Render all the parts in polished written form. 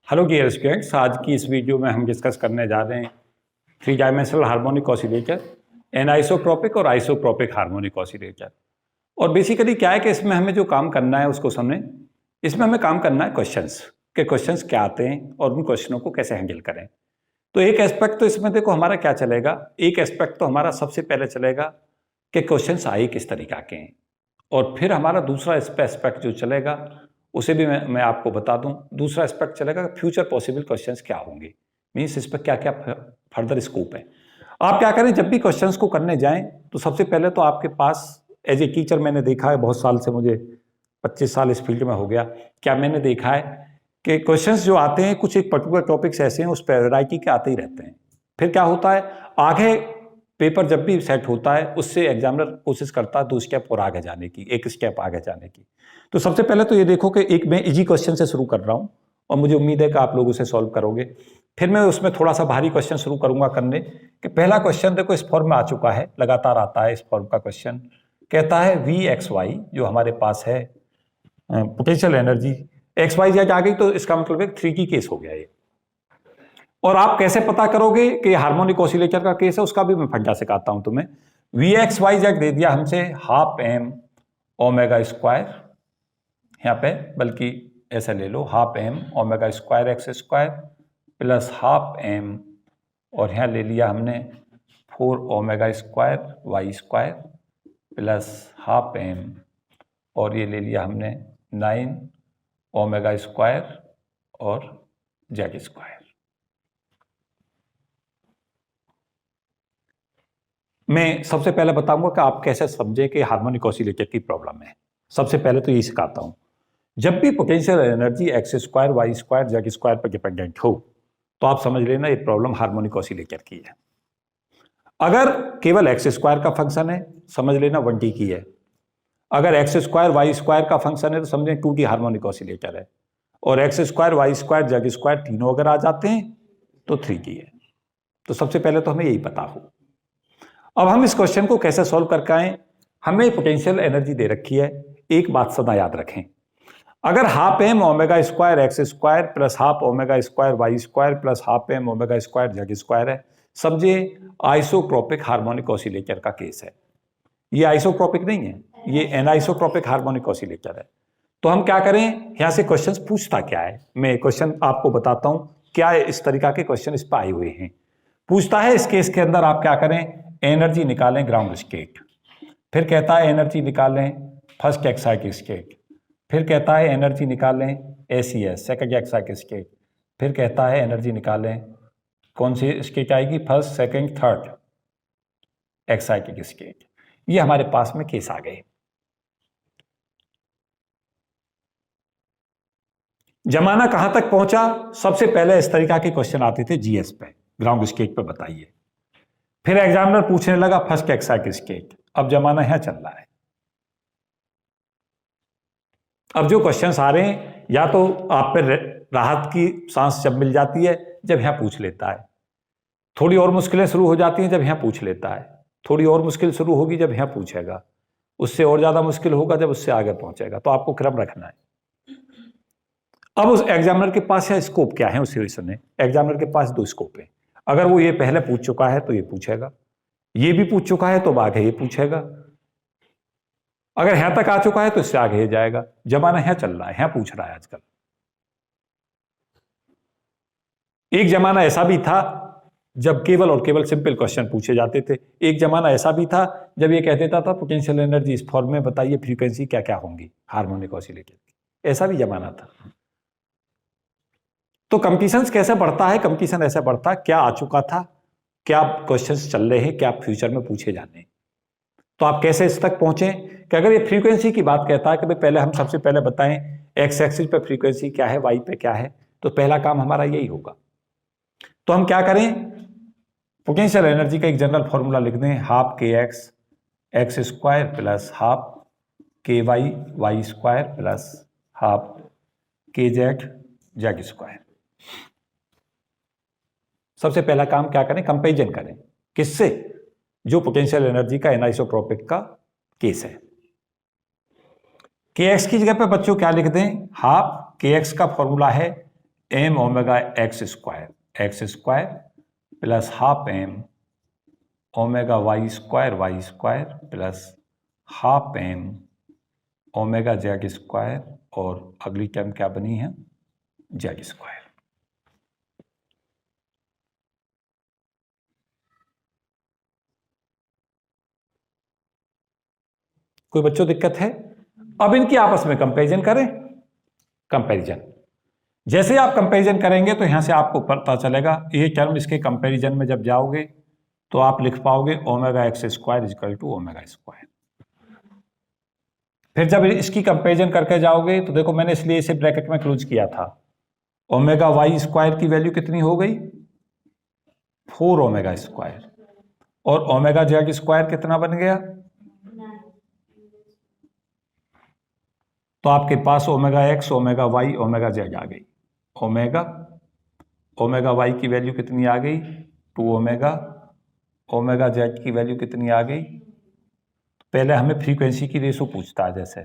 Hello dear students, आज की इस वीडियो में हम डिस्कस करने जा रहे हैं थ्री डायमेंशनल हार्मोनिक ऑसिलेटर, एनआइसोट्रोपिक और आइसोट्रोपिक हार्मोनिक ऑसिलेटर। और बेसिकली क्या है कि इसमें हमें जो काम करना है उसको समझें। इसमें हमें काम करना है क्वेश्चंस के क्वेश्चंस क्या आते हैं और उन क्वेश्चनों को कैसे हैंडल करें। तो एक एस्पेक्ट तो इसमें देखो हमारा क्या चलेगा, एक एस्पेक्ट तो हमारा सबसे पहले चलेगा कि क्वेश्चंस आए किस तरीका के हैं, और फिर हमारा दूसरा एस्पेक्ट जो चलेगा उसे भी मैं आपको बता दूं। दूसरा एस्पेक्ट चलेगा फ्यूचर पॉसिबल क्वेश्चंस क्या होंगे, मीन्स इस पर क्या क्या फर्दर स्कोप है। आप क्या करें, जब भी क्वेश्चंस को करने जाएं तो सबसे पहले तो आपके पास एज ए टीचर मैंने देखा है, बहुत साल से, मुझे 25 साल इस फील्ड में हो गया, क्या मैंने देखा है कि क्वेश्चंस जो आते हैं कुछ एक पर्टिकुलर टॉपिक्स ऐसे हैं उस पर वैरायटी के आते ही रहते हैं। फिर क्या होता है, आगे पेपर जब भी सेट होता है उससे एग्जामिनर कोशिश करता है 2 स्टेप और आगे जाने की, 1 स्टेप आगे जाने की। तो सबसे पहले तो ये देखो कि एक मैं इजी क्वेश्चन से शुरू कर रहा हूँ और मुझे उम्मीद है कि आप लोग उसे सॉल्व करोगे। फिर मैं उसमें थोड़ा सा भारी क्वेश्चन शुरू करूंगा करने कि पहला क्वेश्चन देखो इस फॉर्म में आ चुका है, लगातार आता है इस फॉर्म का क्वेश्चन। कहता है वी एक्स वाई जो हमारे पास है potential energy, X Y Z आ गई तो इसका मतलब एक 3 की केस हो गया ये। और आप कैसे पता करोगे कि हार्मोनिक ऑसिलेटर का केस है, उसका भी मैं फंडा सिखाता हूं तुम्हें। वी एक्स वाई जेड दे दिया हमसे हाफ एम ओमेगा स्क्वायर, यहाँ पे बल्कि ऐसा ले लो, half M omega square x square plus half M, और यहाँ ले लिया हमने 4 omega square Y square plus half M, और ये ले लिया हमने 9 ओमेगा स्क्वायर और जेड स्क्वायर। मैं सबसे पहले बताऊंगा कि आप कैसे समझे कि हार्मोनिक ऑसिलेटर की प्रॉब्लम है। सबसे पहले तो यही सिखाता हूं, जब भी potential energy x square Y square Z square पर डिपेंडेंट हो तो आप समझ लेना ये प्रॉब्लम हार्मोनिक ऑसिलेटर की है। अगर केवल एक्स स्क्वायर का फंक्शन है समझ लेना 1D की है। अगर एक्स स्क्वायर वाई स्क्वायर का फंक्शन है तो समझें 2D हार्मोनिक ऑसिलेटर है। और x square Y square Z square तीनों अगर आ जाते हैं तो 3D है। तो सबसे पहले तो हमें यही पता हो। अब हम इस क्वेश्चन को कैसे सॉल्व करके आए, हमें पोटेंशियल एनर्जी दे रखी है। एक बात सदा याद रखें, अगर half M omega square x square plus half omega square Y square plus half M omega square Z square है, समझे आइसोट्रोपिक हार्मोनिक ऑसिलेटर का केस है। ये आइसोट्रोपिक नहीं है, ये एनाइसोट्रोपिक हार्मोनिक ऑसिलेटर है। तो हम क्या करें, यहां से क्वेश्चन पूछता क्या है, मैं क्वेश्चन आपको बताता हूं क्या इस तरीका के क्वेश्चन इस पर आए हुए हैं। पूछता है इस केस के अंदर आप क्या करें, एनर्जी निकालें ग्राउंड स्टेट, फिर कहता है एनर्जी निकालें फर्स्ट एक्साइटिक स्टेट, फिर कहता है एनर्जी निकालें ACS सेकंड एक्साइटिक स्टेट, फिर कहता है एनर्जी निकालें कौन सी स्टेट आएगी, फर्स्ट सेकंड थर्ड एक्साइटिक स्टेट। ये हमारे पास में केस आ गए। जमाना कहां तक पहुंचा, सबसे पहले इस तरीका के क्वेश्चन आते थे GS पे, ग्राउंड स्टेट पे बताइए। फिर एग्जामिनर पूछने लगा फर्स्ट एक्साइटिक स्टेट। अब जमाना यहां चल रहा है। अब जो क्वेश्चंस आ रहे हैं या तो आप पे राहत की सांस जब मिल जाती है जब यहां पूछ लेता है, थोड़ी और मुश्किलें शुरू हो जाती हैं जब यहां पूछ लेता है, थोड़ी और मुश्किल शुरू होगी जब यहां पूछेगा, उससे और ज्यादा मुश्किल होगा जब उससे आगे पहुंचेगा। तो आपको क्रम रखना है। अब उस एग्जामिनर के पास है स्कोप क्या है, उसे सुने। एग्जामिनर के पास 2 स्कोप है। अगर वो ये पहले पूछ चुका है तो ये पूछेगा, ये भी पूछ चुका है तो आगे ये पूछेगा, अगर यहां तक आ चुका है तो इससे आगे जाएगा। जमाना यहां चल रहा है, यहां पूछ रहा है आजकल। एक जमाना ऐसा भी था जब केवल और केवल सिंपल क्वेश्चन पूछे जाते थे। एक जमाना ऐसा भी था जब ये कह देता था पोटेंशियल एनर्जी इस फॉर्म में बताइए, फ्रीक्वेंसी क्या क्या होंगी हार्मोनिक ऑसिलेटर की। ऐसा भी जमाना था। तो कंपटीशन कैसे बढ़ता है, कंपटीशन ऐसे बढ़ता है क्या आ चुका था, क्या क्वेश्चंस चल रहे हैं, क्या फ्यूचर में पूछे जाने। तो आप कैसे इस तक पहुंचे कि अगर ये फ्रीक्वेंसी की बात कहता है कि भाई पहले हम सबसे पहले बताएं एक्स एक्सिस पे फ्रीक्वेंसी क्या है, वाई पे क्या है, तो पहला काम हमारा यही होगा। तो हम क्या करें, पोटेंशियल एनर्जी का एक जनरल फॉर्मूला लिख दें, हाफ के एक्स स्क्वायर प्लस हाफ के वाई स्क्वायर प्लस हाफ के जेड स्क्वायर। सबसे पहला काम क्या करें, कंपेरिजन करें। किससे, जो पोटेंशियल एनर्जी का एनाइसोट्रोपिक का केस है। के एक्स की जगह पे बच्चों क्या लिख दें, हाफ के एक्स का फॉर्मूला है m omega x square plus half M omega Y square plus half M omega Z square, और अगली टर्म क्या बनी है, जेड स्क्वायर। कोई बच्चों दिक्कत है? अब इनकी आपस में कंपैरिजन करें। कंपैरिजन, जैसे आप कंपैरिजन करेंगे तो यहां से आपको पता चलेगा, ये टर्म इसके कंपैरिजन में जब जाओगे तो आप लिख पाओगे omega x square equal to omega square. फिर जब इसकी कंपैरिजन करके जाओगे तो देखो, मैंने इसलिए इसे ब्रैकेट में क्लोज किया था, ओमेगा वाई स्क्वायर की वैल्यू कितनी हो गई, 4 ओमेगा स्क्वायर, और ओमेगा जेड स्क्वायर कितना बन गया, तो आपके पास omega X omega Y omega Z आ गई। ओमेगा वाई की वैल्यू कितनी आ गई, 2 ओमेगा जेड की वैल्यू कितनी आ गई। पहले हमें फ्रीक्वेंसी की रेशो पूछता है, जैसे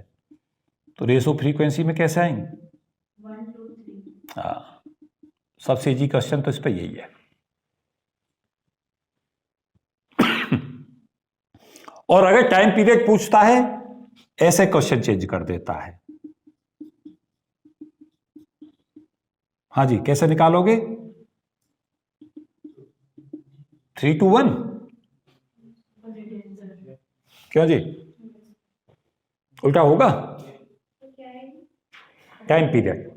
तो रेशो फ्रीक्वेंसी में कैसे आएंगे, 1 2 3। हाँ, सबसे इजी क्वेश्चन तो इस पर यही है। और अगर टाइम पीरियड पूछता है, ऐसे क्वेश्चन चेंज कर देता है। हाँ जी, कैसे निकालोगे, 3 to 1, क्यों जी, उल्टा होगा, टाइम पीरियड।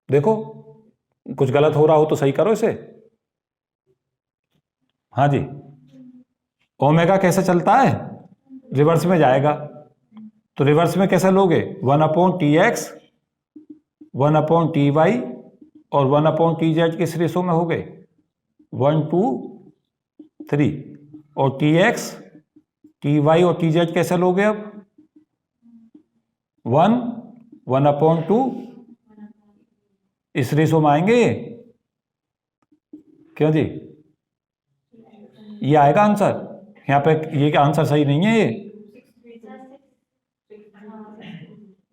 देखो कुछ गलत हो रहा हो तो सही करो इसे। हाँ जी, ओमेगा कैसे चलता है, रिवर्स में जाएगा, तो रिवर्स में कैसे लोगे, 1/tx 1/ty और 1/tz किस रेशो में हो गए, 1 to 3, और tx ty और tz कैसे लोगे, अब 1/2 इस रेशो में आएंगे ये, क्यों जी, ये आएगा आंसर। यहाँ पे ये आंसर सही नहीं है, ये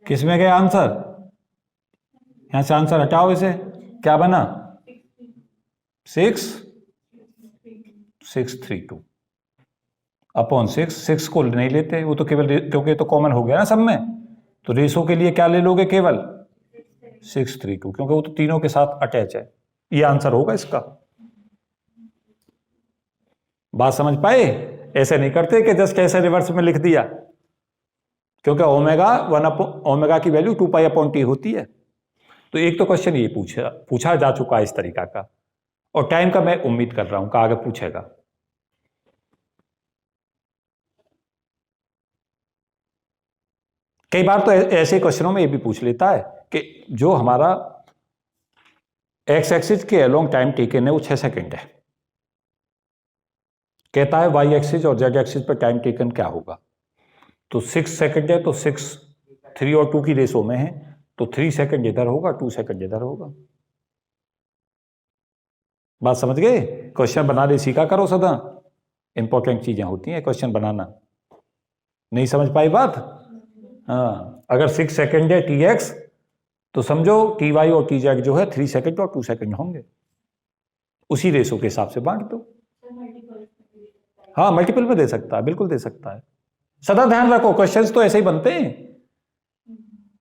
किस में गया आंसर, यहां से आंसर हटाओ इसे, क्या बना 6.632 अपॉन 6 को नहीं लेते, वो तो केवल क्योंकि तो कॉमन हो गया ना सब में, तो रेशो के लिए क्या ले लोगे, केवल 632, क्योंकि वो तो तीनों के साथ अटैच है। ये आंसर होगा इसका। बात समझ पाए, ऐसे नहीं करते कि जस्ट ऐसे रिवर्स में लिख दिया, क्योंकि ओमेगा की वैल्यू 2π/t होती है। तो एक तो क्वेश्चन ये पूछा जा चुका है इस तरीका का, और टाइम का मैं उम्मीद कर रहा हूं कि आगे पूछेगा। कई बार तो ऐसे क्वेश्चनों में ये भी पूछ लेता है कि जो हमारा एक्स एक्सिस के अलोंग टाइम टेकन है वो 6 सेकंड है, कहता है वाई एक्सिस और जेड एक्सिस पर टाइम टेकन क्या होगा, तो 6 सेकंड है, तो 6 3 और 2 की रेशो में है, तो 3 सेकंड इधर होगा, 2 सेकंड इधर होगा। बात समझ गए, क्वेश्चन बनाने सीखा करो सदा, इंपॉर्टेंट चीजें होती हैं क्वेश्चन बनाना। नहीं समझ पाई बात, हाँ, अगर 6 सेकंड है टी एक्स, तो समझो टी वाई और टी जेड जो है 3 सेकंड और 2 सेकंड होंगे, उसी रेशो के हिसाब से बांट दो। हाँ, मल्टीपल पे दे सकता है, बिल्कुल दे सकता है। सदा ध्यान रखो, क्वेश्चंस तो ऐसे ही बनते हैं,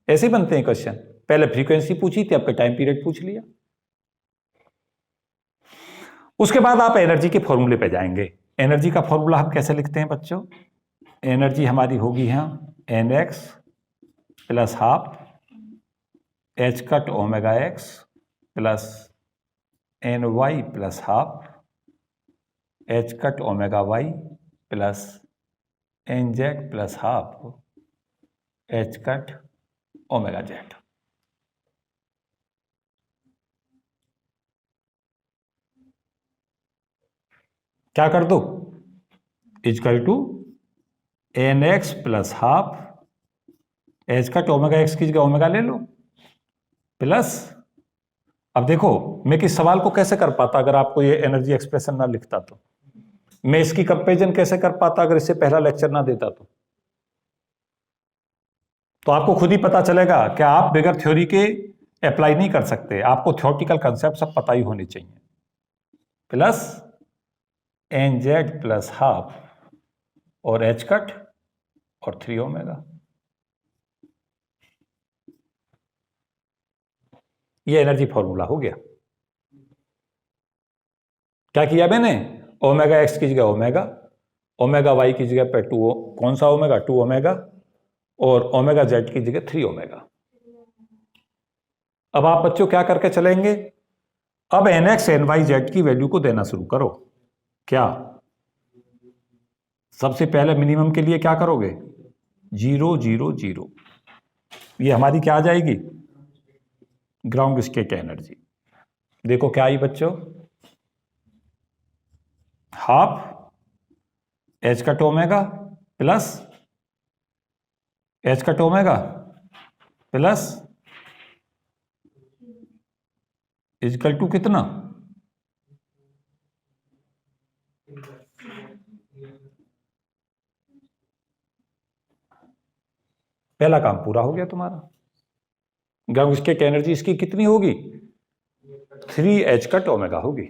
ऐसे ही बनते हैं क्वेश्चन। पहले फ्रीक्वेंसी पूछी थी, आपका टाइम पीरियड पूछ लिया। उसके बाद आप एनर्जी के फॉर्मूले पे जाएंगे। एनर्जी का फॉर्मूला हम कैसे लिखते हैं बच्चों, एनर्जी हमारी होगी यहाँ nx plus half h cut omega x plus ny plus half h cut omega y plus nz plus half h cut omega z. क्या कर दो, equal to nx plus half h cut omega x की जगह omega ले लो plus, अब देखो मैं किस सवाल को कैसे कर पाता अगर आपको ये एनर्जी एक्सप्रेशन ना लिखता, तो मैं इसकी कंपेरिजन कैसे कर पाता अगर इससे पहला लेक्चर ना देता, तो तो आपको खुद ही पता चलेगा कि आप बगैर थ्योरी के अप्लाई नहीं कर सकते, आपको थ्योरेटिकल कंसेप्ट सब पता ही होने चाहिए। Plus n z plus half और एच कट और 3 ओमेगा। ये एनर्जी फॉर्मूला हो गया। क्या किया मैंने? ओमेगा एक्स की जगह ओमेगा, ओमेगा वाई की जगह पे 2, कौन सा ओमेगा? 2 ओमेगा, और ओमेगा जेड की जगह 3 ओमेगा। अब आप बच्चों क्या करके चलेंगे? अब n x N y z की वैल्यू को देना शुरू करो। क्या? सबसे पहले मिनिमम के लिए क्या करोगे? 0 0 0। ये हमारी क्या आ जाएगी? Ground state energy. देखो क्या आई बच्चों? Half h cut omega plus h cut omega plus equal to कितना? पहला काम पूरा हो गया तुम्हारा। ग्राउंड स्टेट एनर्जी इसकी कितनी होगी? 3 एच कट ओमेगा होगी।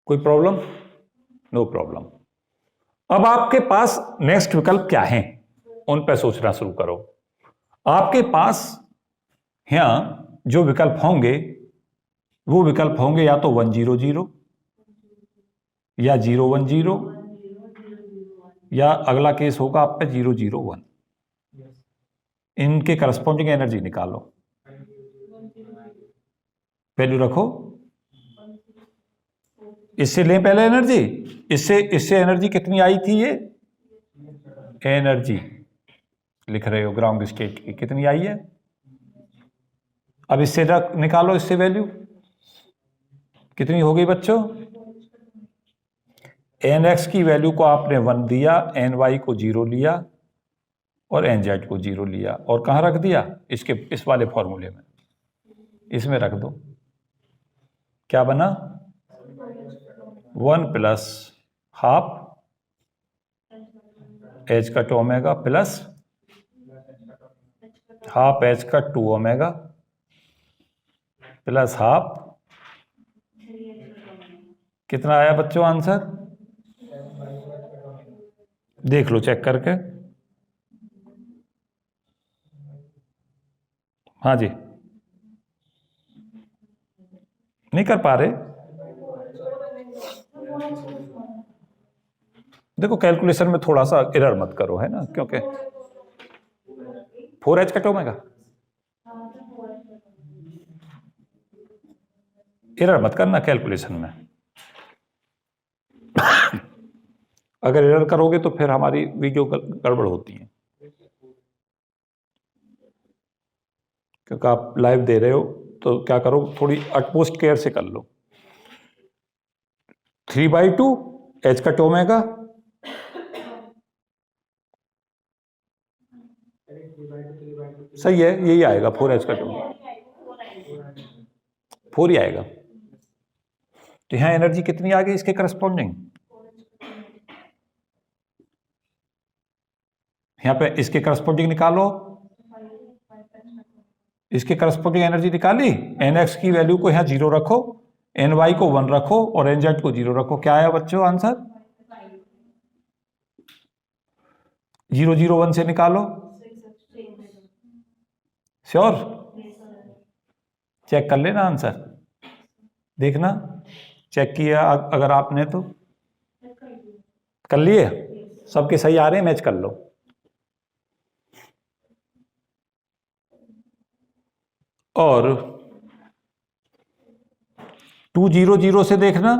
कोई प्रॉब्लम? No problem. अब आपके पास नेक्स्ट विकल्प क्या है, उन पर सोचना शुरू करो। आपके पास यहां जो विकल्प होंगे वो विकल्प होंगे या तो 1 0 0 या 0 1 0, या अगला केस होगा आप पे 0 0 1। इनके करस्पॉन्डिंग एनर्जी निकालो, वैल्यू रखो। इससे लें पहले एनर्जी, इससे एनर्जी कितनी आई थी? ये एनर्जी लिख रहे हो ग्राउंड स्टेट की कितनी आई है। अब इससे निकालो, इससे वैल्यू कितनी हो गई बच्चों? एन एक्स की वैल्यू को आपने 1 दिया, एन वाई को 0 लिया और एन जेड को 0 लिया, और कहां रख दिया? इस वाले फॉर्मूले में, इसमें रख दो। क्या बना? 1 plus half h cut omega plus half h cut 2 omega plus half, कितना आया बच्चों आंसर? देख लो चेक करके। हाँ जी, नहीं कर पा रहे? देखो कैलकुलेशन में थोड़ा सा एरर मत करो, है ना, क्योंकि 4 एच कट ओमेगा, एरर मत करना कैलकुलेशन में। अगर एरर करोगे तो फिर हमारी वीडियो गड़बड़ होती है, क्योंकि आप लाइव दे रहे हो। तो क्या करो, थोड़ी अटमोस्ट केयर से कर लो। 3/2 एच कट ओमेगा, सही है, यही आएगा 4 एच कट ओमेगा, 4 ही आएगा। तो यहां एनर्जी कितनी आ गई इसके करस्पॉन्डिंग? यहां पे इसके करस्पॉन्डिंग निकालो, इसके करस्पॉन्डिंग एनर्जी निकाली। एन एक्स की वैल्यू को यहां 0 रखो, एन वाई को 1 रखो और एन जेड को 0 रखो। क्या आया बच्चों आंसर? 0 0 1 से निकालो। श्योर? चेक कर लेना आंसर, देखना चेक किया अगर आपने तो कर लिए। सबके सही आ रहे हैं, मैच कर लो। और 2 0 0 से देखना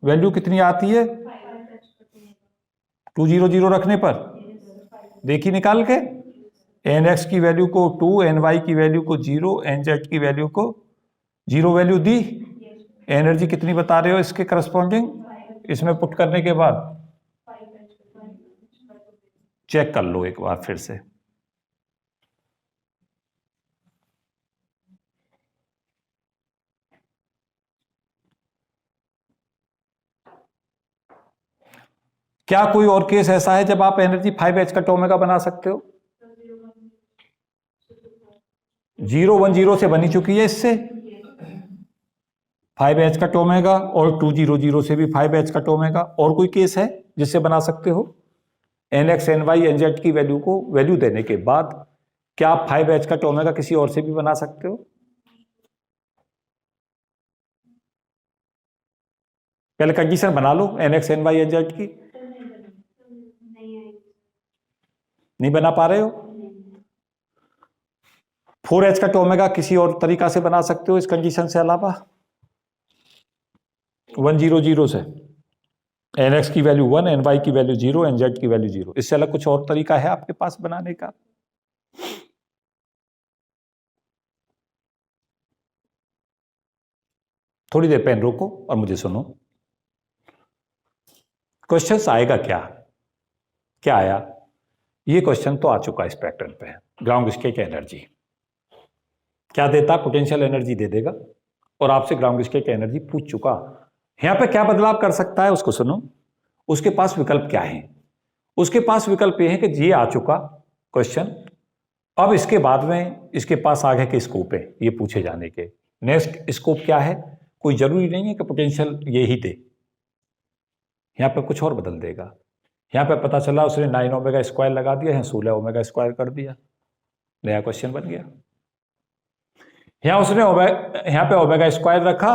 वैल्यू कितनी आती है 2 0 0 रखने पर। देखी निकाल के, एन एक्स की वैल्यू को 2, एन वाई की वैल्यू को 0, एन जेड की वैल्यू को 0 वैल्यू दी। एनर्जी कितनी बता रहे हो इसके करस्पॉन्डिंग? इसमें पुट करने के बाद चेक कर लो एक बार फिर से। क्या कोई और केस ऐसा है जब आप एनर्जी 5h का ओमेगा बना सकते हो? 010 से बनी चुकी है इससे 5h का ओमेगा, और 200 से भी 5h का ओमेगा। और कोई केस है जिससे बना सकते हो? nx ny nz की वैल्यू को वैल्यू देने के बाद क्या आप 5h का ओमेगा किसी और से भी बना सकते हो? पहले कंडीशन बना लो nx ny nz की। नहीं बना पा रहे हो? 4h का ओमेगा किसी और तरीका से बना सकते हो इस कंडीशन से अलावा? 100 से nx की वैल्यू 1, ny की वैल्यू 0, nz की वैल्यू 0। इससे अलग कुछ और तरीका है आपके पास बनाने का? थोड़ी देर पेन रोको और मुझे सुनो। क्वेश्चन आएगा क्या? क्या आया? ये क्वेश्चन तो आ चुका इस पैटर्न पे। ग्राउंड स्टेट एनर्जी क्या देता? पोटेंशियल एनर्जी दे देगा और आपसे ग्राउंड स्टेट एनर्जी पूछ चुका। यहां पे क्या बदलाव कर सकता है उसको सुनो। उसके पास विकल्प क्या है? उसके पास विकल्प ये है कि ये आ चुका क्वेश्चन, अब इसके बाद में इसके पास आगे के स्कोप है ये पूछे जाने के। नेक्स्ट स्कोप क्या है? कोई जरूरी नहीं है कि पोटेंशियल ये ही दे, यहां पे कुछ और बदल देगा। यहां पे पता चला उसने 9 ओमेगा स्क्वायर लगा दिया, यहाँ 16 ओमेगा स्क्वायर कर दिया, नया क्वेश्चन बन गया। यहाँ उसने यहाँ पे ओमेगा स्क्वायर रखा,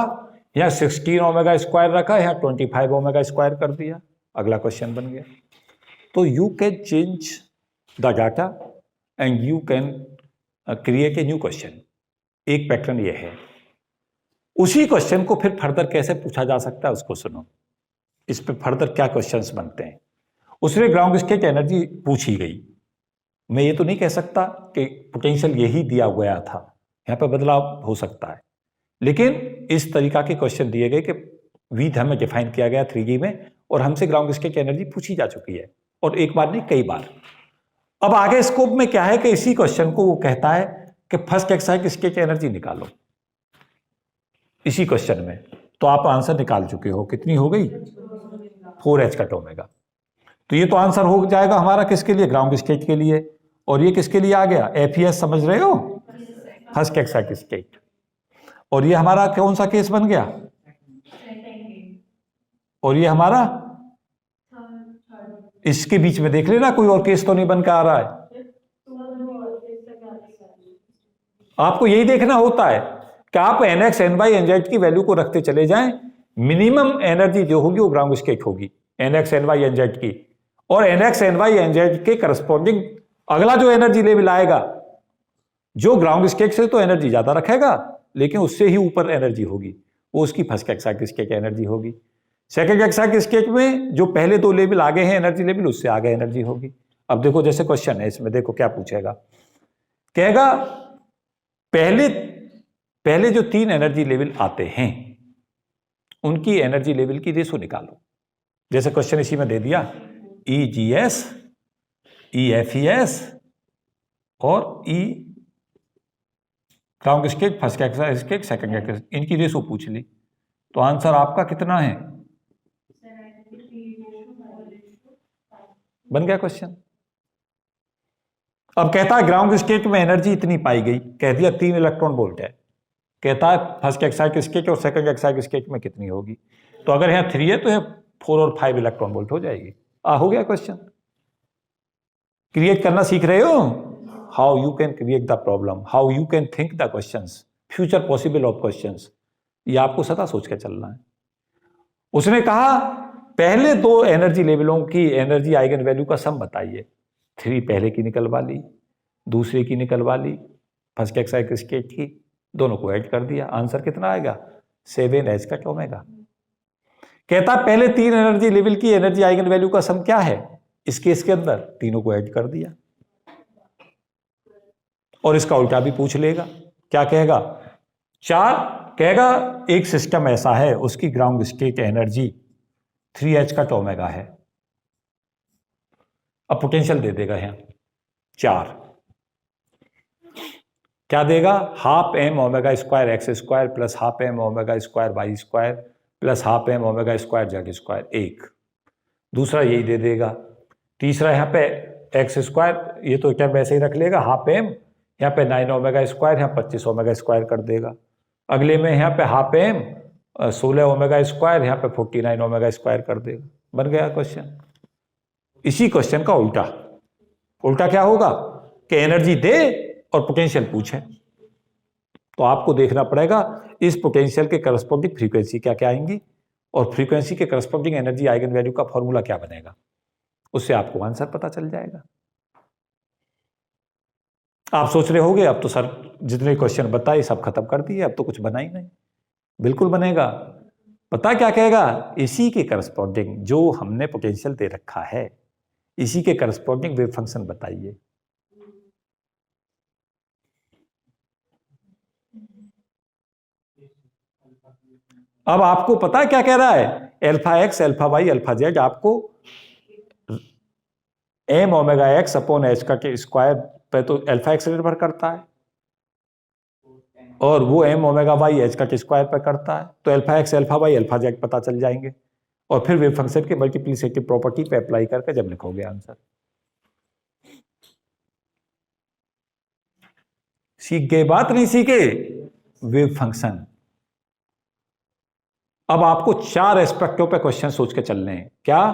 यहाँ 16 ओमेगा स्क्वायर रखा, यहाँ 25 ओमेगा स्क्वायर कर दिया, अगला क्वेश्चन बन गया। तो you can change the data and you can create a new question. एक पैटर्न ये है। उसी क्वेश्चन को फिर फर्दर कैसे पूछा जा सकता है उसको सुनो। इस पे फर्दर क्या क्वेश्चंस बनते हैं। उसने ग्राउंड स्टेट एनर्जी पूछी गई, मैं ये तो नहीं कह सकता कि पोटेंशियल यही दिया गया था, यहाँ पे बदलाव हो सकता है, लेकिन इस तरीका के क्वेश्चन दिए गए कि वी हमें डिफाइन किया गया 3D में और हमसे ग्राउंड स्टेट एनर्जी पूछी जा चुकी है, और एक बार नहीं कई बार। अब आगे स्कोप में क्या है कि इसी क्वेश्चन को वो कहता है कि फर्स्ट एक्साइट स्टेट एनर्जी निकालो इसी क्वेश्चन में। तो आप आंसर निकाल चुके हो, कितनी हो गई? 4h का ओमेगा। तो ये तो आंसर हो जाएगा हमारा किसके लिए? ग्राउंड स्टेट के लिए। और ये किसके लिए आ गया? FES समझ रहे हो? First excite state. और ये हमारा कौन सा केस बन गया? और ये हमारा इसके बीच में देख लेना कोई और केस तो नहीं बन के आ रहा है। आपको यही देखना होता है कि आप nx ny nz की वैल्यू को रखते चले जाएं, मिनिमम एनर्जी जो होगी वो ग्राउंड स्टेट होगी nx ny nz की, और nx ny nz के करस्पॉन्डिंग अगला जो एनर्जी लेवल आएगा, जो ग्राउंड स्टेट से तो एनर्जी ज्यादा रखेगा लेकिन उससे ही ऊपर एनर्जी होगी, वो उसकी फर्स्ट एक्साइट स्टेट एनर्जी होगी। सेकंड एक्साइट स्टेट में जो पहले दो लेवल आगे हैं एनर्जी लेवल, उससे आगे एनर्जी होगी। अब देखो जैसे क्वेश्चन है इसमें, देखो क्या पूछेगा। कहेगा पहले जो 3 एनर्जी लेवल आते हैं उनकी एनर्जी लेवल की रेशो निकालो। जैसे क्वेश्चन इसी में दे दिया, EGS, EFES और E ground state, first excite state, second excite, इनकी रेशो पूछ ली। तो आंसर आपका कितना है? बन गया क्वेश्चन। अब कहता है ग्राउंड स्टेट में एनर्जी इतनी पाई गई, कह दिया 3 इलेक्ट्रॉन वोल्ट है, कहता है फर्स्ट एक्साइट स्टेट और सेकंड एक्साइट स्टेट में कितनी होगी। तो अगर यहाँ 3 है तो यहाँ 4 और 5 इलेक्ट्रॉन वोल्ट हो जाएगी। हो गया क्वेश्चन। क्रिएट करना सीख रहे हो? How you can create the problem, how you can think the questions, future possible of questions, ये आपको सदा सोच के चलना है। उसने कहा पहले 2 एनर्जी लेवलों की एनर्जी आइगन वैल्यू का सम बताइए। 3 पहले की निकलवा ली, दूसरे की निकलवा ली, फर्स्ट एक्साइट स्टेट की, दोनों को ऐड कर दिया। आंसर कितना आएगा? 7h का ओमेगा। कहता पहले 3 एनर्जी लेवल की एनर्जी आइगन वैल्यू का सम क्या है? इस केस के अंदर तीनों को ऐड कर दिया। और इसका उल्टा भी पूछ लेगा, क्या कहेगा? 4 कहेगा एक सिस्टम ऐसा है उसकी ग्राउंड स्टेट एनर्जी 3h का ओमेगा है। अब पोटेंशियल दे देगा यहाँ 4, क्या देगा? Half m omega square x square plus half m omega square y square plus half m omega square z square 1। दूसरा यही दे देगा। तीसरा यहाँ पे एक्स स्क्वायर, ये तो क्या वैसे ही रख लेगा, हाफ एम, यहाँ पे 9 ओमेगा स्क्वायर, यहाँ 25 ओमेगा स्क्वायर कर देगा। अगले में यहाँ पे हाफ एम 16 ओमेगा स्क्वायर, यहाँ पे 49 ओमेगा स्क्वायर कर देगा। बन गया क्वेश्चन। इसी क्वेश्चन का उल्टा, उल्टा क्या होगा कि एनर्जी दे और पोटेंशियल पूछे, तो आपको देखना पड़ेगा इस पोटेंशियल के करस्पॉन्डिंग फ्रीक्वेंसी क्या क्या आएंगी और फ्रीक्वेंसी के करस्पॉन्डिंग एनर्जी आइगन वैल्यू का फॉर्मूला क्या बनेगा, उससे आपको आंसर पता चल जाएगा। आप सोच रहे होंगे अब तो सर जितने क्वेश्चन बताए सब खत्म कर दिए, अब तो कुछ बना ही नहीं। बिल्कुल बनेगा। पता क्या कहेगा, इसी के करस्पॉन्डिंग जो हमने पोटेंशियल दे रखा है, इसी के करस्पॉन्डिंग वेव फंक्शन बताइए। अब आपको पता है क्या कह रहा है, alpha x alpha Y alpha Z आपको M omega X upon H का के स्क्वायर पे तो अल्फा एक्स निर्भर करता है और वो एम ओमेगा वाई एच का के स्क्वायर पे करता है, तो alpha x alpha Y alpha z पता चल जाएंगे और फिर वेव फंक्शन के मल्टीप्लिसिटी प्रॉपर्टी पे अप्लाई करके जब लिखोगे आंसर। सीख गए बात, नहीं सीखे? Wave function. अब आपको 4 एस्पेक्टों पे क्वेश्चन सोच के चलने हैं। क्या?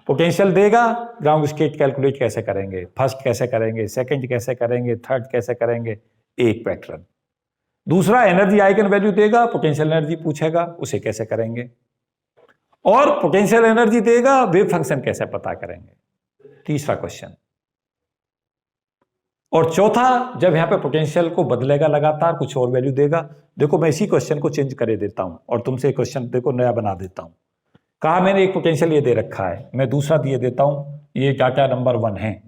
पोटेंशियल देगा, ग्राउंड स्टेट कैलकुलेट कैसे करेंगे, फर्स्ट कैसे करेंगे, सेकंड कैसे करेंगे, थर्ड कैसे करेंगे, एक पैटर्न। दूसरा एनर्जी आइगन वैल्यू देगा, पोटेंशियल एनर्जी पूछेगा, उसे कैसे करेंगे। और पोटेंशियल एनर्जी देगा, वेव फंक्शन कैसे पता करेंगे, तीसरा क्वेश्चन। और चौथा, जब यहां पे पोटेंशियल को बदलेगा लगातार, कुछ और वैल्यू देगा। देखो मैं इसी क्वेश्चन को चेंज करे देता हूं और तुमसे क्वेश्चन देखो नया बना देता हूं। कहा मैंने एक पोटेंशियल ये दे रखा है, मैं दूसरा दिए देता हूं, ये डाटा नंबर 1 है।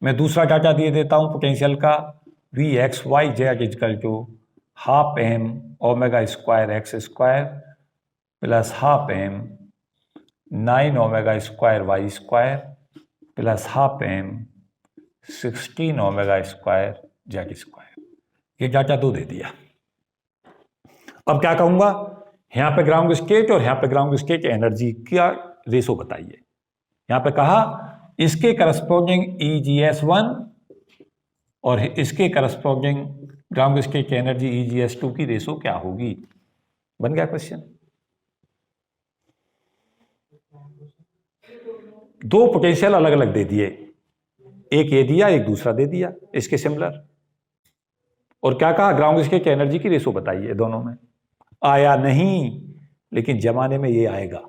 मैं दूसरा डाटा दिए देता हूं पोटेंशियल का, V X Y Z is equal to half M omega square x square plus half M 9 omega square Y square plus half M 16 omega square Z square. ये डाटा 2 दे दिया। अब क्या कहूंगा, यहां पे ग्राउंड स्टेट और यहां पे ग्राउंड स्टेट एनर्जी का रेशो बताइए। यहां पे कहा इसके करस्पॉन्डिंग EGS1 और इसके corresponding ground state energy EGS2 की रेशो क्या होगी। बन गया क्वेश्चन। 2 पोटेंशियल अलग अलग दे दिए, एक ये दिया एक दूसरा दे दिया इसके सिमिलर। और क्या कहा, ग्राउंड स्टेट एनर्जी की रेशो बताइए दोनों में। आया नहीं, लेकिन जमाने में ये आएगा।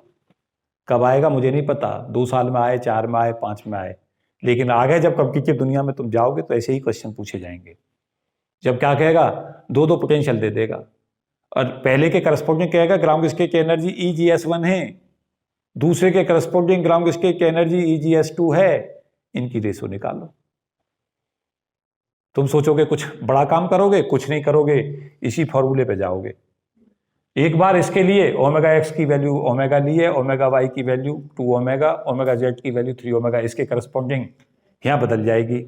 कब आएगा मुझे नहीं पता, 2 साल में आए, 4 में आए, 5 में आए, लेकिन आगे जब कंप्यूटर दुनिया में तुम जाओगे तो ऐसे ही क्वेश्चन पूछे जाएंगे। जब क्या कहेगा, 2 पोटेंशियल दे देगा और पहले के करस्पॉन्डिंग कहेगा ग्राउंड स्टेट एनर्जी EGS1 है, दूसरे के corresponding ground state energy EGS2 है, इनकी रेशो निकालो। तुम सोचोगे कुछ बड़ा काम करोगे, कुछ नहीं करोगे, इसी फॉर्मूले पे जाओगे। एक बार इसके लिए ओमेगा एक्स की वैल्यू ओमेगा लिए, ओमेगा वाई की वैल्यू 2 ओमेगा, ओमेगा जेड की वैल्यू 3 ओमेगा, इसके करस्पॉन्डिंग यहाँ बदल जाएगी।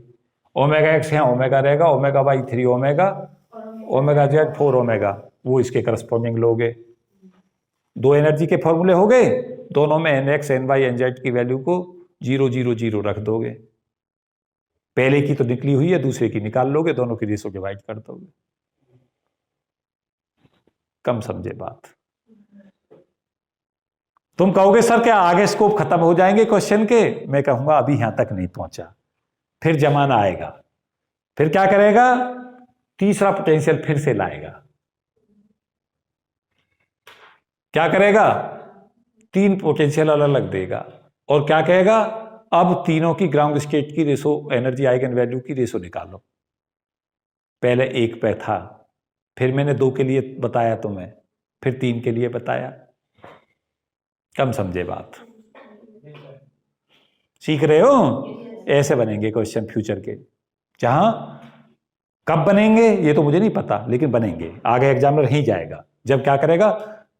ओमेगा एक्स यहाँ ओमेगा रहेगा, omega Y 3 omega, omega Z 4 omega, वो इसके करस्पॉन्डिंग लोगे। 2 एनर्जी के फॉर्मूले हो गए, दोनों में NX NY NZ की वैल्यू को 0 0 0 रख दोगे। पहले की तो निकली हुई है, दूसरे की निकाल लोगे, दोनों की रेशो डिवाइड कर दोगे। कम समझे बात। तुम कहोगे सर क्या आगे स्कोप खत्म हो जाएंगे क्वेश्चन के, मैं कहूंगा अभी यहां तक नहीं पहुंचा, फिर जमाना आएगा, फिर क्या करेगा, तीसरा पोटेंशियल फिर से लाएगा। क्या करेगा, 3 पोटेंशियल अलग अलग देगा और क्या कहेगा, अब तीनों की ग्राउंड स्टेट की रेशो एनर्जी आइगन वैल्यू की रेशो निकालो। पहले 1 पे था, फिर मैंने 2 के लिए बताया तुम्हें, फिर 3 के लिए बताया। कम समझे बात, सीख रहे हो? ऐसे बनेंगे क्वेश्चन फ्यूचर के, जहां कब बनेंगे ये तो मुझे नहीं पता, लेकिन बनेंगे। आगे एग्जामिनर ही जाएगा जब क्या करेगा,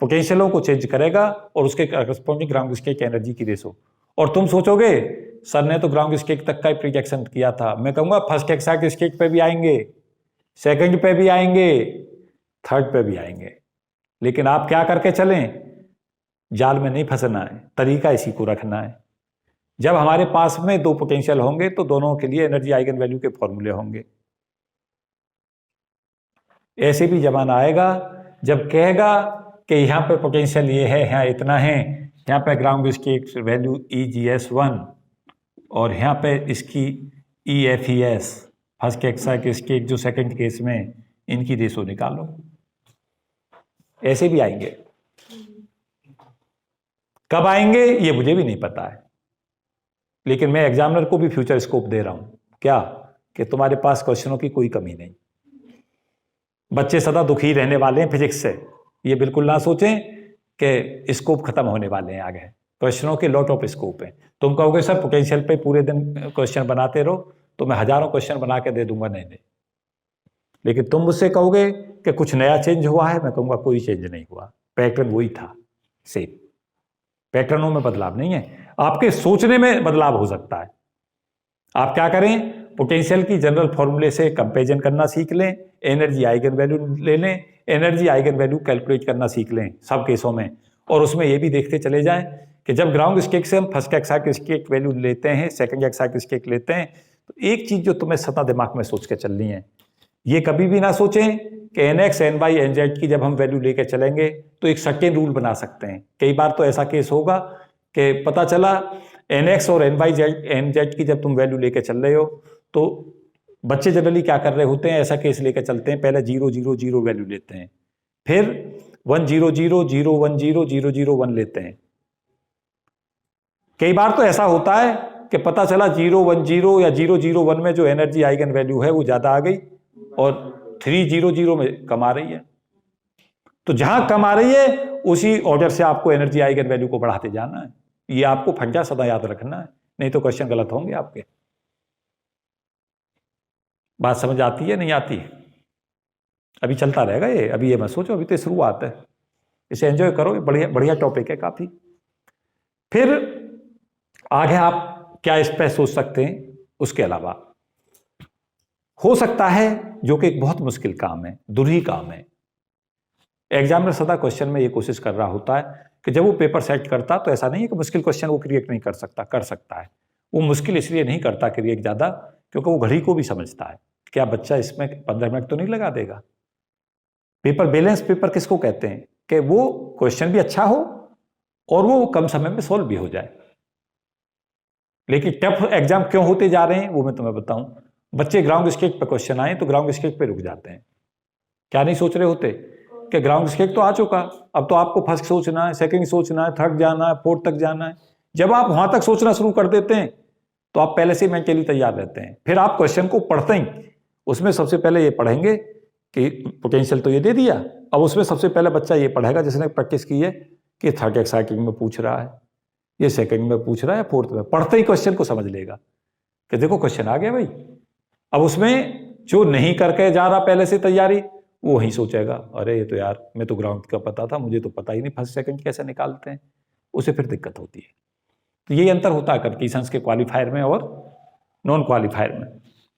पोटेंशियलों को चेंज करेगा और उसके करस्पॉन्डिंग ग्राउंड स्टेट एनर्जी की रेशो। और तुम सोचोगे सर ने तो ग्राउंड स्टेट तक का ही प्रोजेक्शन किया था, मैं कहूंगा फर्स्ट एक्साइट स्टेट पे भी आएंगे, सेकंड पे भी आएंगे, थर्ड पे भी आएंगे, लेकिन आप क्या करके चलें, जाल में नहीं फंसना है, तरीका इसी को रखना है। जब हमारे पास में दो पोटेंशियल होंगे तो दोनों के लिए एनर्जी आइगन वैल्यू के फॉर्मूले होंगे। ऐसे भी जमाना आएगा जब कहेगा कि यहाँ पे पोटेंशियल ये है, यहाँ इतना है, यहाँ पे ग्राउंड स्टेट वैल्यू EGS1 और यहाँ पे इसकी EFES फर्स्ट एक्साइट स्टेट जो सेकंड केस में, इनकी रेशो निकालो। ऐसे भी आएंगे, कब आएंगे ये मुझे भी नहीं पता है, लेकिन मैं एग्जामिनर को भी फ्यूचर स्कोप दे रहा हूं क्या, कि तुम्हारे पास क्वेश्चनों की कोई कमी नहीं। बच्चे सदा दुखी रहने वाले हैं फिजिक्स से, ये बिल्कुल ना सोचें कि स्कोप खत्म होने वाले हैं। आगे क्वेश्चनों के लॉट ऑफ स्कोप है। तुम कहोगे सर पोटेंशियल पे पूरे दिन क्वेश्चन बनाते रहो तो मैं हजारों क्वेश्चन बना के दे दूंगा, नहीं। लेकिन तुम मुझसे कहोगे कि कुछ नया चेंज हुआ है, मैं कहूँगा कोई चेंज नहीं हुआ, पैटर्न वही था सेम। पैटर्नों में बदलाव नहीं है, आपके सोचने में बदलाव हो सकता है। आप क्या करें, पोटेंशियल की जनरल फॉर्मूले से कंपैरिजन करना सीख लें, एनर्जी आइगन वैल्यू ले लें, एनर्जी आइगन वैल्यू कैलकुलेट करना सीख लें सब केसों में। और उसमें ये भी देखते चले जाएं कि जब ग्राउंड स्टेट से हम फर्स्ट एक्साइट स्टेट वैल्यू लेते हैं, सेकंड एक्साइट स्टेट लेते हैं, तो एक चीज जो तुम्हें सदा दिमाग में सोच के चलनी है, ये कभी भी ना सोचें कि NX NY NZ की जब हम वैल्यू लेके चलेंगे तो एक सर्टेन रूल बना सकते हैं। कई बार तो ऐसा केस होगा कि पता चला NX और NY NZ की जब तुम वैल्यू लेके चल रहे हो तो बच्चे जनरली क्या कर रहे होते हैं, ऐसा केस लेके चलते हैं, पहले 0 0 0 वैल्यू लेते हैं, फिर 1 0 0 0 1 0 0 0 1 लेते हैं। कई बार तो ऐसा होता है कि पता चला 0 1 0 या 0 0 1 में जो एनर्जी आइगन वैल्यू है वो ज्यादा आ गई और 3 0 0 में कम आ रही है। तो जहां कम आ रही है उसी ऑर्डर से आपको एनर्जी आइगन वैल्यू को बढ़ाते जाना है। ये आपको फंडा सदा याद रखना है, नहीं तो क्वेश्चन गलत होंगे आपके। बात समझ आती है नहीं आती? अभी चलता रहेगा ये, अभी ये मत सोचो, अभी तो शुरुआत है, इसे एंजॉय करो, बढ़िया बढ़िया टॉपिक है काफी। फिर आगे आप क्या इस पे सोच सकते हैं, उसके अलावा हो सकता है जो कि एक बहुत मुश्किल काम है, दुर्ही काम है। एग्जामिनर सदा क्वेश्चन में ये कोशिश कर रहा होता है कि जब वो पेपर सेट करता तो ऐसा नहीं है कि मुश्किल क्वेश्चन वो क्रिएट नहीं कर सकता, कर सकता है। वो मुश्किल इसलिए नहीं करता क्रिएट ज्यादा क्योंकि वो घड़ी को भी समझता है, क्या बच्चा इसमें 15 मिनट तो नहीं लगा देगा। पेपर बैलेंस पेपर किसको कहते हैं कि वो क्वेश्चन भी अच्छा हो और वो कम समय में सॉल्व भी हो जाए। लेकिन टफ एग्जाम क्यों होते जा रहे हैं वो मैं तुम्हें बताऊं। बच्चे ग्राउंड स्टेट पे क्वेश्चन आए तो ग्राउंड स्टेट पे रुक जाते हैं, क्या नहीं सोच रहे होते कि ग्राउंड स्टेट तो आ चुका, अब तो आपको फर्स्ट सोचना है, सेकंड सोचना है, थर्ड जाना है, फोर्थ तक जाना है। जब आप वहां तक सोचना शुरू कर देते हैं तो आप पहले से मेंटली तैयार रहते हैं। फिर आप क्वेश्चन को पढ़ते ही उसमें सबसे पहले ये पढ़ेंगे कि पोटेंशियल तो ये दे दिया, अब उसमें सबसे पहले बच्चा ये पढ़ेगा जिसने प्रैक्टिस की है कि थर्ड एक्साइटिंग में पूछ रहा है, ये सेकंड में पूछ रहा है, फोर्थ में। पढ़ते ही क्वेश्चन को समझ लेगा कि देखो क्वेश्चन आ गया भाई। अब उसमें जो नहीं करके जा रहा पहले से तैयारी, वो वही सोचेगा अरे ये तो यार मैं तो ग्राउंड का पता था, मुझे तो पता ही नहीं फर्स्ट सेकंड कैसे निकालते हैं, उसे फिर दिक्कत होती है। तो यही अंतर होता है कंपटीशंस के क्वालिफायर में और नॉन क्वालिफायर में।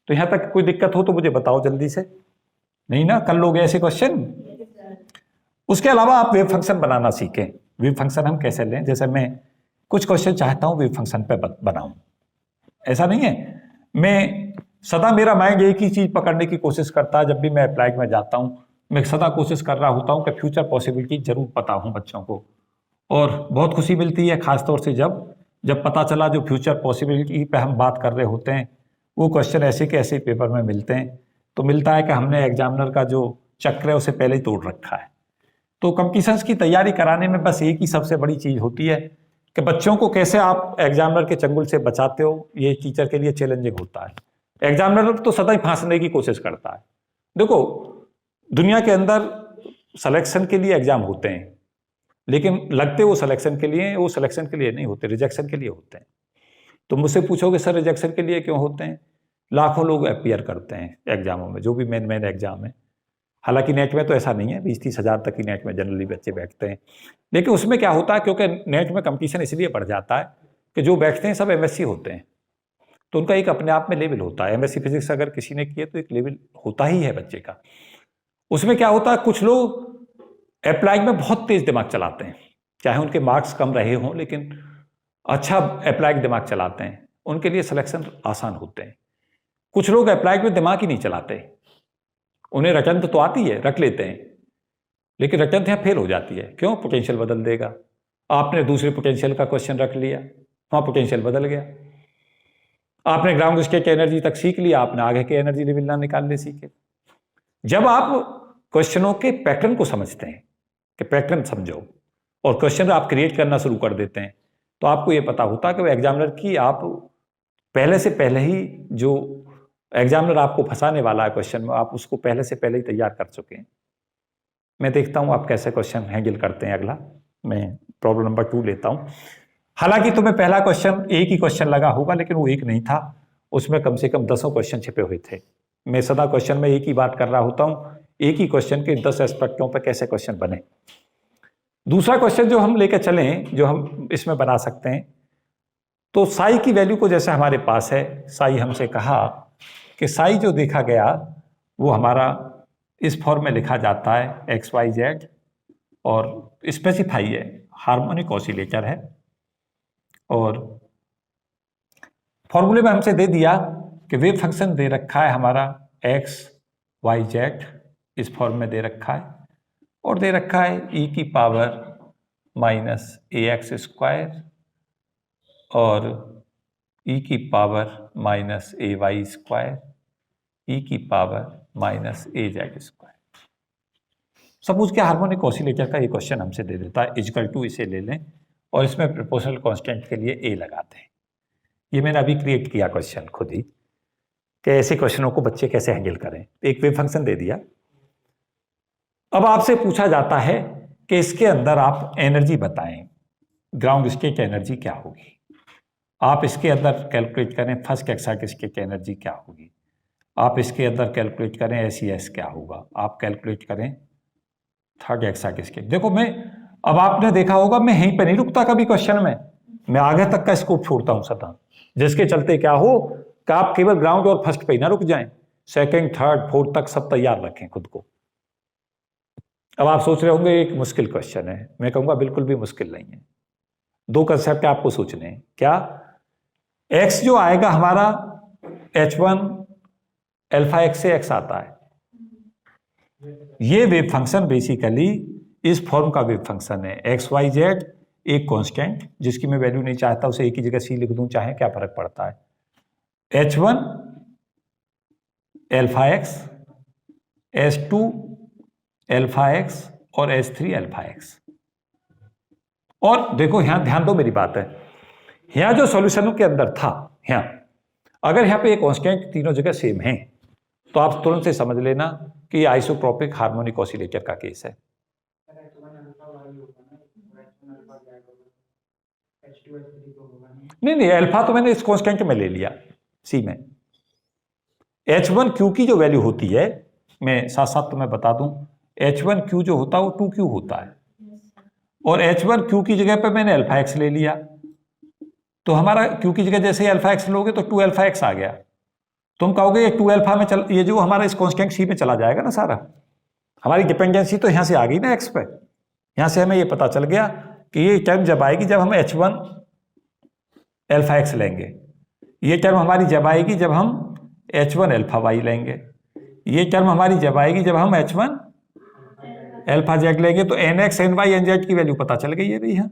तो यहाँ तक कोई दिक्कत हो तो मुझे बताओ जल्दी से, नहीं ना कर लोगे ऐसे क्वेश्चन। उसके अलावा आप वेव फंक्शन बनाना सीखें। वेव फंक्शन हम कैसे लें, जैसे मैं कुछ क्वेश्चन चाहता हूं वेव फंक्शन पे बनाऊं, ऐसा नहीं है। मैं सदा मेरा माइंड एक ही चीज पकड़ने की कोशिश करता है। जब भी मैं अप्लाइड में जाता हूं मैं सदा कोशिश कर रहा होता हूं कि फ्यूचर पॉसिबिलिटी जरूर पता हूं बच्चों को। और बहुत खुशी मिलती है खासतौर से जब पता चला जो फ्यूचर पॉसिबिलिटी पे हम बात कर रहे होते हैं वो क्वेश्चन ऐसे के ऐसे पेपर में मिलते हैं, तो मिलता है कि हमने एग्जामिनर का जो चक्र है उसे पहले ही तोड़ रखा है। तो कंपटीशंस की तैयारी कराने में बस एक ही सबसे बड़ी चीज होती है कि बच्चों को कैसे आप एग्जामिनर के चंगुल से बचाते हो, ये टीचर के लिए चैलेंजिंग होता है। एग्जामिनर तो सदा ही फांसने की कोशिश करता है। देखो दुनिया के अंदर सिलेक्शन के लिए एग्जाम होते हैं, लेकिन लगते वो सिलेक्शन के लिए, वो सिलेक्शन के लिए नहीं होते, रिजेक्शन के लिए होते हैं। तो मुझसे पूछोगे सर रिजेक्शन के लिए क्यों होते हैं? लाखों लोग अपीयर करते हैं एग्जामों में, जो भी मेन एग्जाम है। हालांकि नेट में तो ऐसा नहीं है, 20-30 हज़ार तक की नेट में जनरली बच्चे बैठते हैं। लेकिन उसमें क्या होता है, क्योंकि नेट में कंपटीशन इसलिए बढ़ जाता है कि जो बैठते हैं सब MSc होते हैं, तो उनका एक अपने आप में लेवल होता है। MSc फिजिक्स अगर किसी ने किए तो एक लेवल होता ही है बच्चे का। उसमें क्या होता है, कुछ लोग अप्लाई में बहुत तेज दिमाग चलाते हैं, चाहे उनके मार्क्स कम रहे हों, लेकिन अच्छा अप्लाइड दिमाग चलाते हैं, उनके लिए सिलेक्शन आसान होते हैं। कुछ लोग अप्लाइड में दिमाग ही नहीं चलाते, उन्हें रचंत तो आती है, रख लेते हैं, लेकिन रचंत यहाँ फेल हो जाती है। क्यों? पोटेंशियल बदल देगा। आपने दूसरे पोटेंशियल का क्वेश्चन रख लिया, वहाँ पोटेंशियल बदल गया। आपने ग्राउंड स्टेट एनर्जी तक सीख लिया, आपने आगे के एनर्जी लेवल ना निकालने सीखे। जब आप क्वेश्चनों के पैटर्न को समझते हैं कि पैटर्न समझो और क्वेश्चन आप क्रिएट करना शुरू कर देते हैं, तो आपको ये पता होता है कि एग्जामिनर की आप पहले से पहले ही जो एग्जामिनर आपको फंसाने वाला है क्वेश्चन में, आप उसको पहले से पहले ही तैयार कर चुके हैं। मैं देखता हूं आप कैसे क्वेश्चन हैंडल करते हैं। अगला मैं प्रॉब्लम नंबर 2 लेता हूं। हालांकि तुम्हें पहला क्वेश्चन एक ही क्वेश्चन लगा होगा, लेकिन वो एक नहीं था, उसमें कम से कम 10 क्वेश्चन छिपे हुए थे। मैं सदा क्वेश्चन में एक ही बात कर रहा होता हूं, एक ही क्वेश्चन के 10 एस्पेक्टों पर कैसे क्वेश्चन बने। दूसरा क्वेश्चन जो हम लेकर चलें, जो हम इसमें बना सकते हैं, तो साई की वैल्यू को जैसे हमारे पास है, साई हमसे कहा कि साई जो देखा गया वो हमारा इस फॉर्म में लिखा जाता है एक्स वाई जेड, और स्पेसिफाई है, हार्मोनिक ऑसिलेटर है, और फॉर्मूले में हमसे दे दिया कि वेव फंक्शन दे रखा है हमारा एक्स वाई जेड, इस फॉर्म में दे रखा है, और दे रखा है e की पावर माइनस ax स्क्वायर और e की power minus ay square, e की power minus az square. Suppose के हार्मोनिक ऑसिलेटर का ये क्वेश्चन हमसे दे देता है, इजकल टू इसे ले लें और इसमें प्रोपोर्शनल कांस्टेंट के लिए a लगाते हैं। ये मैंने अभी क्रिएट किया क्वेश्चन खुद ही कि ऐसे क्वेश्चनों को बच्चे कैसे हैंडल करें। एक वेव फंक्शन दे दिया, अब आपसे पूछा जाता है कि इसके अंदर आप एनर्जी बताएं, ग्राउंड स्टेट एनर्जी क्या होगी। आप इसके अंदर कैलकुलेट करें फर्स्ट एक्साइटेड स्टेट एनर्जी क्या होगी, आप इसके अंदर कैलकुलेट करें एस क्या होगा, आप कैलकुलेट करें थर्ड एक्साइटेड स्टेट। देखो मैं, अब आपने देखा होगा मैं यहीं पर नहीं रुकता कभी क्वेश्चन में, मैं आगे तक का स्कोप छोड़ता हूं सदा, जिसके चलते क्या हो कि आप केवल ग्राउंड और फर्स्ट पे ही ना रुक जाएं, सेकंड थर्ड फोर्थ तक सब तैयार रखें खुद को। अब आप सोच रहे होंगे एक मुश्किल क्वेश्चन है, मैं कहूंगा बिल्कुल भी मुश्किल नहीं है। दो कंसेप्ट आपको सोचने हैं। क्या? x जो आएगा हमारा h1 अल्फा x से x आता है, ये वेव फंक्शन बेसिकली इस फॉर्म का वेव फंक्शन है। एक्स वाई जेड एक कांस्टेंट जिसकी मैं वैल्यू नहीं चाहता, उसे एक ही जगह c लिख दूं, चाहे क्या फर्क पड़ता है। h1 alpha x, h2 alpha x और h3 अल्फा x। और देखो यहां ध्यान दो, मेरी बात है, यहां जो सॉल्यूशनों के अंदर था, यहां अगर यहां पे एक कांस्टेंट तीनों जगह सेम है, तो आप तुरंत से समझ लेना कि ये आइसोट्रोपिक हार्मोनिक ऑसिलेटर का केस है। नहीं, अल्फा तो मैंने इस कांस्टेंट में ले लिया सी में। h1 क्यू की जो वैल्यू होती है, मैं साथ साथ तुम्हें बता दूं, h1 क्यू जो होता है वो 2q होता है, और h1 क्यू की जगह पे मैंने अल्फा x ले लिया, तो हमारा क्यू की जगह जैसे ही अल्फा x लोगे तो 2 अल्फा x आ गया। तुम कहोगे ये 2 अल्फा में चल, ये जो हमारा इस कांस्टेंट सी में चला जाएगा ना सारा, हमारी डिपेंडेंसी तो यहां से आ गई ना x पे। यहां से हमें ये पता चल गया कि ये टर्म जब आएगी जब हम h1 अल्फा x लेंगे, ये टर्म हमारी जब आएगी जब हम h1 अल्फा y लेंगे, ये टर्म हमारी जब आएगी जब हम h1 अल्फा z लेंगे। तो nx ny nz की वैल्यू पता चल गई है रही है।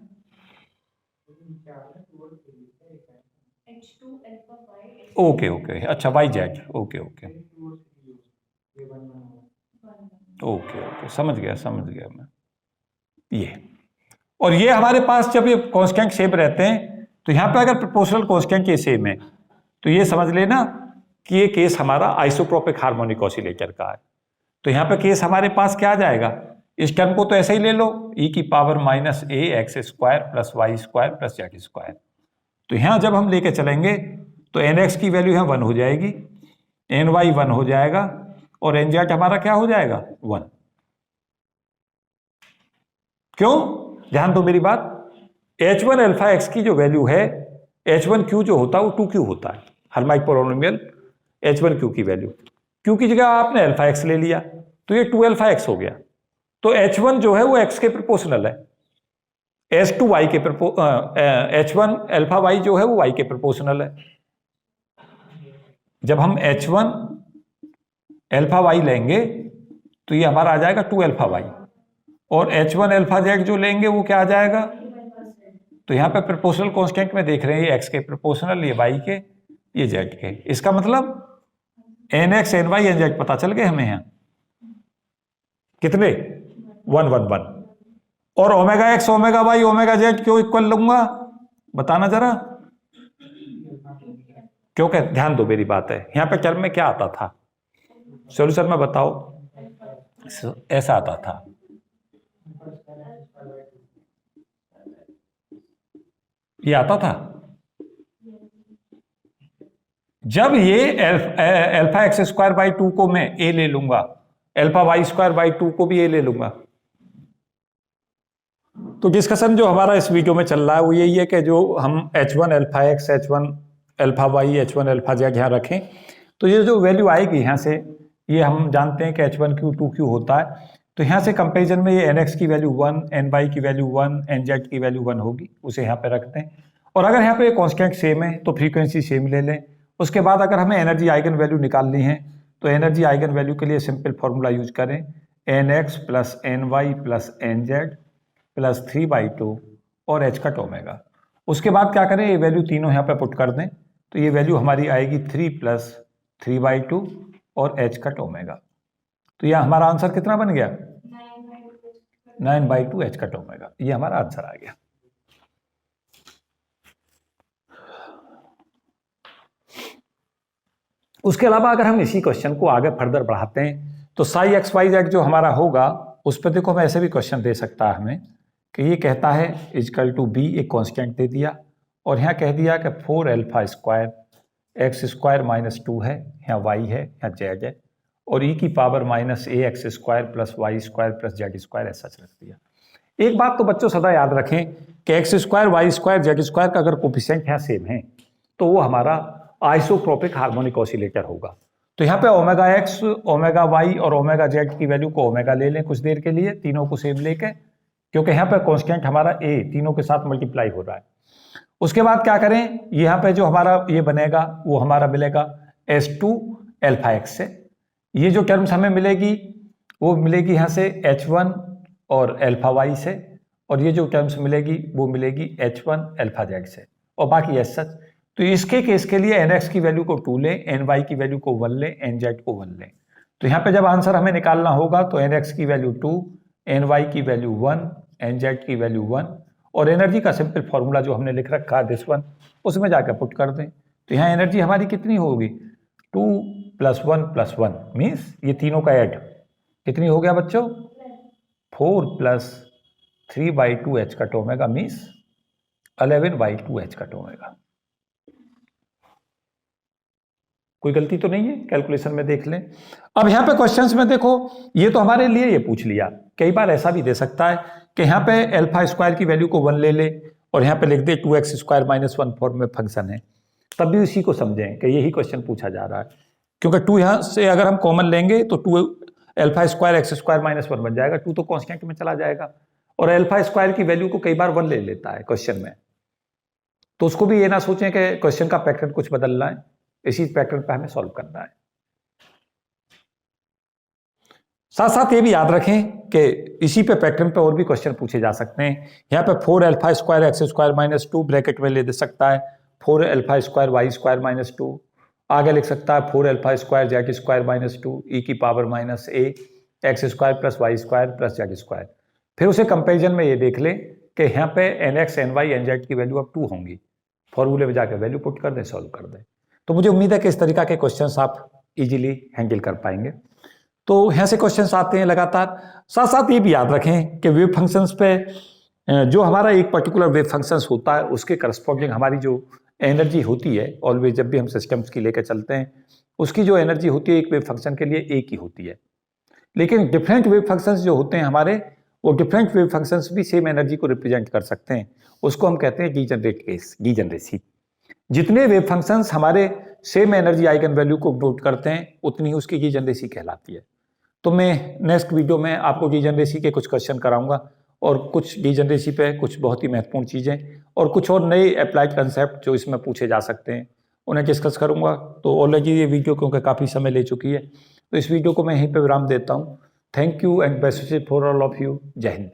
ओके ओके, अच्छा Y Z, okay okay okay okay, समझ गया मैं ये। और ये हमारे पास जब ये कांस्टेंट सेम रहते हैं, तो यहां पे अगर प्रोपोर्शनल कांस्टेंट ये सेम है, तो ये समझ लेना कि ये केस हमारा आइसोट्रोपिक हार्मोनिक ऑसिलेटर का है। तो यहां पे केस हमारे पास क्या आ जाएगा, इस टर्म को तो ऐसे ही ले लो, e की power minus a x square plus Y square plus Z square. तो यहां जब हम लेके चलेंगे तो nx की वैल्यू यहां 1 हो जाएगी, ny 1 हो जाएगा, और nz हमारा क्या हो जाएगा 1। क्यों? ध्यान दो मेरी बात, h1 अल्फा x की जो वैल्यू है, h1 q जो होता है वो 2q होता है, हार्मोनिक पॉलिनोमियल h1 q की वैल्यू, q की जगह आपने अल्फा x ले लिया तो ये 2 अल्फा x हो गया। तो h1 जो है वो x के प्रोपोर्शनल है, S2 y के H1 अल्फा y जो है वो y के प्रोपोर्शनल है। जब हम H1 अल्फा y लेंगे तो ये हमारा आ जाएगा 2 अल्फा y, और H1 अल्फा z जो लेंगे वो क्या आ जाएगा, तो यहाँ पे प्रोपोर्शनल कांस्टेंट में देख रहे हैं ये x के प्रोपोर्शनल, ये y के, ये z के। इसका मतलब nx ny nz पता चल गए हमें यहाँ कितने, 1 1 1। और omega x omega y omega z क्यों इक्वल लूंगा, बताना जरा, क्योंकि ध्यान दो मेरी बात है, यहाँ पे टर्म में क्या आता था, सॉल्यूशन में बताओ, ऐसा आता था, ये आता था। जब ये अल्फा एक्स स्क्वायर बाई 2 को मैं a ले लूंगा, अल्फा वाई स्क्वायर बाई 2 को भी a ले लूंगा, तो डिस्कशन जो हमारा इस वीडियो में चल रहा है वो यही है कि जो हम h1 alpha X, h1 alpha Y, h1 alpha Z यहाँ रखें, तो ये जो वैल्यू आएगी यहाँ से, ये हम जानते हैं कि h1q 2q होता है, तो यहाँ से कंपेरिजन में ये nx की वैल्यू 1, ny की वैल्यू 1, nz की वैल्यू 1 होगी, उसे यहाँ पे रखते हैं। और अगर यहाँ पे कांस्टेंट सेम है तो फ्रीक्वेंसी सेम ले लें। उसके बाद अगर हमें एनर्जी आइगन वैल्यू निकालनी है तो एनर्जी आइगन वैल्यू के लिए सिंपल फॉर्मूला यूज करें, nx plus ny plus nz plus 3/2 और h कट ओमेगा। उसके बाद क्या करें, ये वैल्यू तीनों यहाँ पे पुट कर दें, तो ये वैल्यू हमारी आएगी 3 प्लस 3/2 और h कट ओमेगा। तो यह हमारा आंसर कितना बन गया, 9/2 h कट ओमेगा, ये हमारा आंसर आ गया। उसके अलावा अगर हम इसी क्वेश्चन को आगे फर्दर बढ़ाते हैं तो साई एक्स वाई जेड जो हमारा होगा उस पर देखो, मैं ऐसे भी क्वेश्चन दे सकता है हमें कि ये कहता है इजकल टू बी, एक कांस्टेंट दे दिया और यहाँ कह दिया कि 4 alpha square x square minus 2 है, यहाँ वाई है, यहाँ जेड है, और ई की power minus A X square plus Y square plus Z square ऐसा रख दिया। एक बात तो बच्चों सदा याद रखें कि X square Y square Z square का अगर कोफिशिएंट यहाँ सेम है तो वो हमारा आइसोट्रोपिक हार्मोनिक ऑसिलेटर होगा। तो यहाँ पे ओमेगा एक्स, ओमेगा वाई और ओमेगा जेड की वैल्यू को ओमेगा ले लें कुछ देर के लिए, तीनों को सेम लेके, क्योंकि यहाँ पे कांस्टेंट हमारा ए तीनों के साथ मल्टीप्लाई हो रहा है। उसके बाद क्या करें, यहाँ पे जो हमारा ये बनेगा वो हमारा मिलेगा S2 अल्फा एक्स से, ये जो टर्म्स हमें मिलेगी वो मिलेगी यहाँ से H1 और अल्फा वाई से, और ये जो टर्म्स मिलेगी वो मिलेगी H1 अल्फा जेड से, और बाकी एज सच। तो इसके केस के लिए nx की वैल्यू को 2 लें, ny की वैल्यू को 1 लें, nz को 1 लें। तो यहाँ पे जब आंसर हमें निकालना होगा तो nx की वैल्यू 2, ny की वैल्यू 1, nz की वैल्यू 1, और एनर्जी का सिंपल फॉर्मूला जो हमने लिख रखा है दिस वन, उसमें जाकर पुट कर दें। तो यहाँ एनर्जी हमारी कितनी होगी, 2 + 1 + 1 मीन्स ये तीनों का ऐड कितनी हो गया बच्चों, 4 + 3/2 h cut omega means 11/2 h cut omega. कोई गलती तो नहीं है, कैलकुलेशन में देख लें। अब यहाँ पे क्वेश्चंस में देखो, ये तो हमारे लिए ये पूछ लिया, कई बार ऐसा भी दे सकता है कि यहाँ पे अल्फा स्क्वायर की वैल्यू को 1 ले ले और यहाँ पे लिख दे 2x स्क्वायर माइनस 1 फॉर्म में फंक्शन है, तब भी उसी को समझें कि यही क्वेश्चन पूछा जा रहा है, क्योंकि 2 यहाँ से अगर हम कॉमन लेंगे तो 2 alpha square x square minus 1 बन जाएगा, 2 तो कॉन्स्टेंट में चला जाएगा, और अल्फा स्क्वायर की वैल्यू को कई बार 1 ले लेता है क्वेश्चन में, तो उसको भी ये ना सोचें कि क्वेश्चन का पैटर्न कुछ बदलना है, इसी पैटर्न पे हमें सॉल्व करना है। साथ साथ ये भी याद रखें कि इसी पे पैटर्न पे और भी क्वेश्चन पूछे जा सकते हैं। यहाँ पे 4 alpha square x square minus 2 bracket में ले दे सकता है, 4 alpha square Y square minus 2, आगे लिख सकता है 4 alpha square Z square minus 2 E की power minus A X square plus Y square plus Z square. फिर उसे कंपेरिजन में ये देख ले कि यहाँ पे N x N Y N Z की वैल्यू अब 2 होंगी, फॉर्मूले में जाकर वैल्यू पुट कर दें, सॉल्व कर दें। तो मुझे उम्मीद है कि इस तरीका के क्वेश्चंस आप इजीली हैंडल कर पाएंगे। तो यहाँ से क्वेश्चंस आते हैं लगातार। साथ साथ ये भी याद रखें कि वेव फंक्शंस पे जो हमारा एक पर्टिकुलर वेव फंक्शंस होता है उसके करस्पॉन्डिंग हमारी जो एनर्जी होती है, ऑलवेज जब भी हम सिस्टम्स की लेकर चलते हैं उसकी जो एनर्जी होती है एक वेव फंक्शन के लिए एक ही होती है, लेकिन डिफरेंट वेव फंक्शंस जो होते हैं हमारे, वो डिफरेंट वेव फंक्शंस भी सेम एनर्जी को रिप्रेजेंट कर सकते हैं। उसको हम कहते हैं डीजनरेट केस, डीजनरेसी। जितने वेव फंक्शंस हमारे सेम एनर्जी आइगन वैल्यू को नोट करते हैं उतनी ही उसकी डीजनरेसी कहलाती है। तो मैं नेक्स्ट वीडियो में आपको डीजनरेसी के कुछ क्वेश्चन कराऊंगा और कुछ डीजनरेसी पे कुछ बहुत ही महत्वपूर्ण चीज़ें और कुछ और नए अप्लाइड कंसेप्ट जो इसमें पूछे जा सकते हैं उन्हें डिस्कस करूंगा। तो ऑलरेडी ये वीडियो क्योंकि काफ़ी समय ले चुकी है तो इस वीडियो को मैं यहीं पे विराम देता हूँ। Thank you and best wishes for all of you. जय हिंद।